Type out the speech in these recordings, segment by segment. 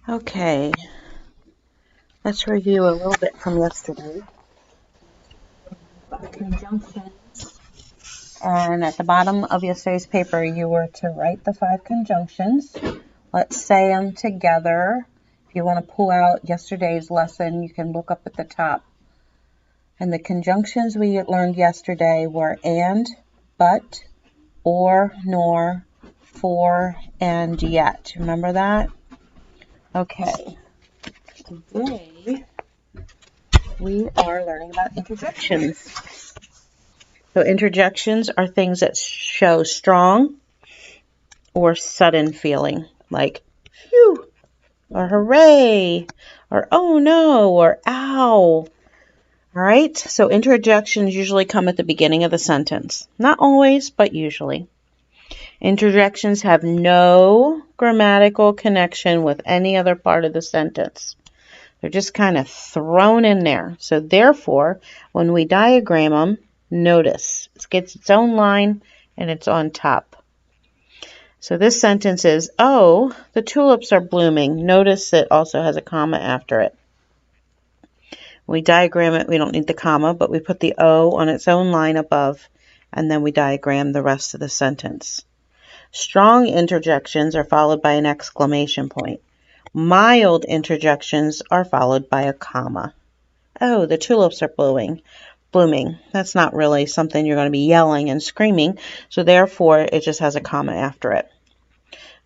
Okay, let's review a little bit from yesterday. Conjunctions. And at the bottom of yesterday's paper, you were to write the 5 conjunctions. Let's say them together. If you want to pull out yesterday's lesson, you can look up at the top. And the conjunctions we learned yesterday were and, but, or, nor, for, and yet. Remember that? Okay. Today, we are learning about interjections. So interjections are things that show strong or sudden feeling, like phew, or hooray, or oh no, or ow. All right, so interjections usually come at the beginning of the sentence. Not always, but usually. Interjections have no grammatical connection with any other part of the sentence. They're just kind of thrown in there. So therefore, when we diagram them, notice it gets its own line and it's on top. So this sentence is, oh, the tulips are blooming. Notice it also has a comma after it. When we diagram it, we don't need the comma, but we put the O on its own line above, and then we diagram the rest of the sentence. Strong interjections are followed by an exclamation point. Mild interjections are followed by a comma. Oh, the tulips are blooming. That's not really something you're going to be yelling and screaming, so therefore it just has a comma after it.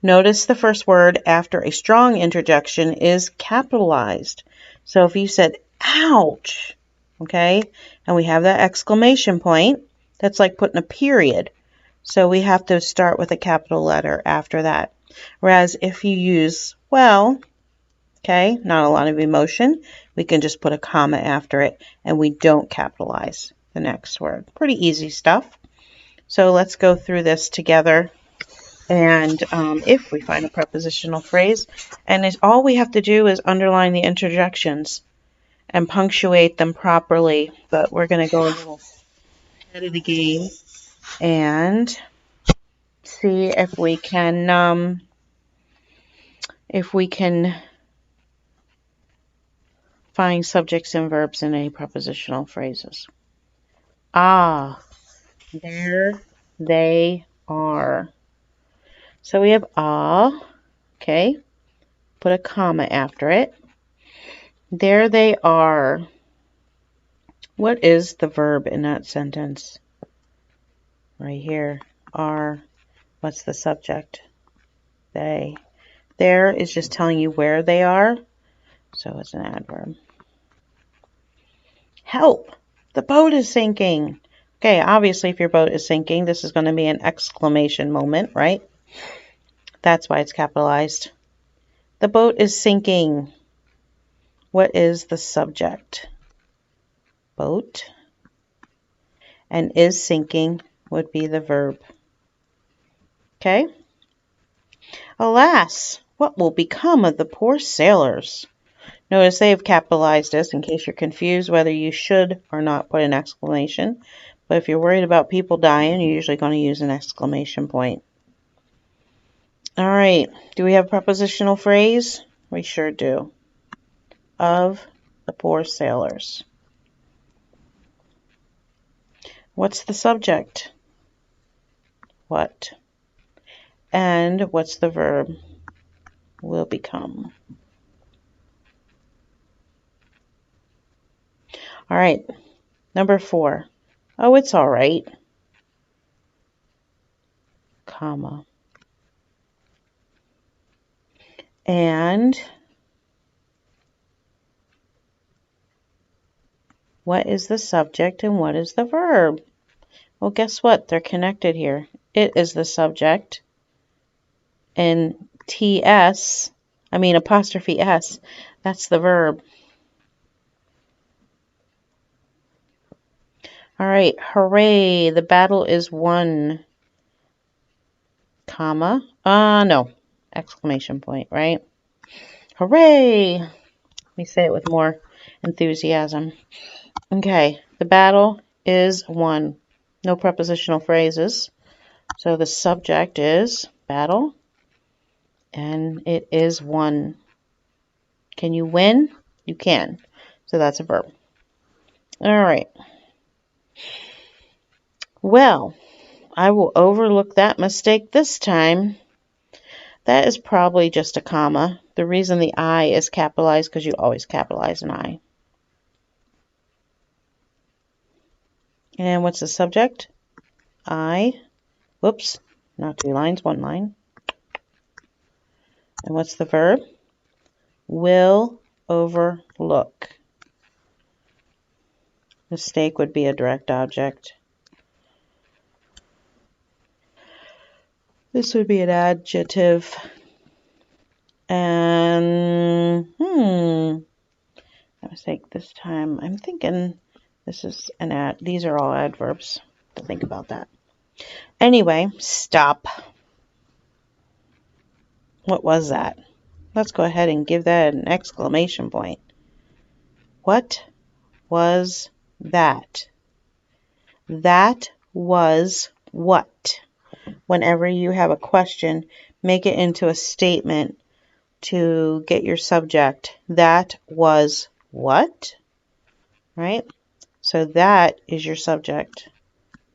Notice the first word after a strong interjection is capitalized. So if you said, ouch, okay, and we have that exclamation point, that's like putting a period. So we have to start with a capital letter after that. Whereas if you use, well, okay, not a lot of emotion, we can just put a comma after it and we don't capitalize the next word. Pretty easy stuff. So let's go through this together. And if we find a prepositional phrase, and all we have to do is underline the interjections and punctuate them properly. But we're going to go a little ahead of the game and see if we can find subjects and verbs in any prepositional phrases. Ah, there they are. So we have ah, okay, put a comma after it. There they are. What is the verb in that sentence? Right here, are. What's the subject? They. There is just telling you where they are, so it's an adverb. Help! The boat is sinking. Okay, obviously if your boat is sinking, this is going to be an exclamation moment, right? That's why it's capitalized. The boat is sinking. What is the subject? Boat. And is sinking would be the verb. Okay? Alas, what will become of the poor sailors? Notice they have capitalized this in case you're confused whether you should or not put an exclamation. But if you're worried about people dying, you're usually going to use an exclamation point. All right. Do we have a prepositional phrase? We sure do. Of the poor sailors. What's the subject? What? And what's the verb? Will become. All right. Number 4. Oh, it's all right. Comma. And what is the subject and what is the verb? Well, guess what? They're connected here. It is the subject. And apostrophe S, that's the verb. All right, hooray, the battle is won. Comma. No, exclamation point, right? Hooray! Let me say it with more enthusiasm. Okay, the battle is won. No prepositional phrases. So the subject is battle, and it is won. Can you win? You can. So that's a verb. All right. Well, I will overlook that mistake this time. That is probably just a comma. The reason the I is capitalized because you always capitalize an I. And what's the subject? I. Whoops. Not 2 lines, 1 line. And what's the verb? Will overlook. Mistake would be a direct object. This would be an adjective. And, mistake this time. I'm thinking this is an these are all adverbs. To think about that. Anyway, stop. What was that? Let's go ahead and give that an exclamation point. What was that? That was what? Whenever you have a question, make it into a statement to get your subject. That was what? Right? So that is your subject.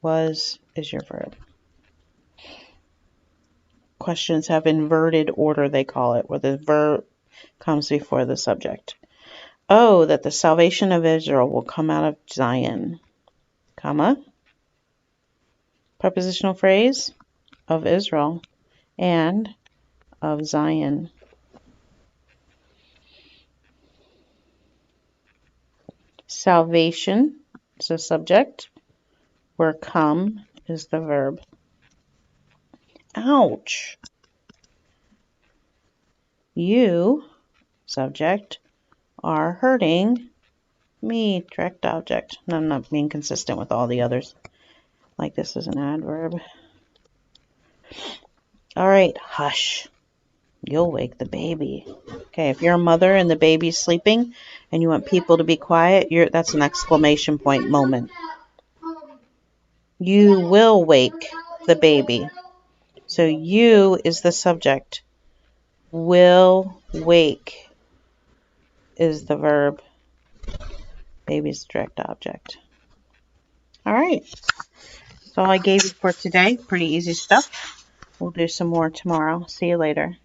Was is your verb. Questions have inverted order, they call it, where the verb comes before the subject. Oh, that the salvation of Israel will come out of Zion, comma, prepositional phrase, of Israel and of Zion. Salvation is the subject, where come is the verb. Ouch. You, subject, are hurting me, direct object. And I'm not being consistent with all the others. Like this is an adverb. All right, hush. You'll wake the baby. Okay, if you're a mother and the baby's sleeping and you want people to be quiet, that's an exclamation point moment. You will wake the baby. So you is the subject. Will wake is the verb. Baby's the direct object. All right. That's all I gave you for today. Pretty easy stuff. We'll do some more tomorrow. See you later.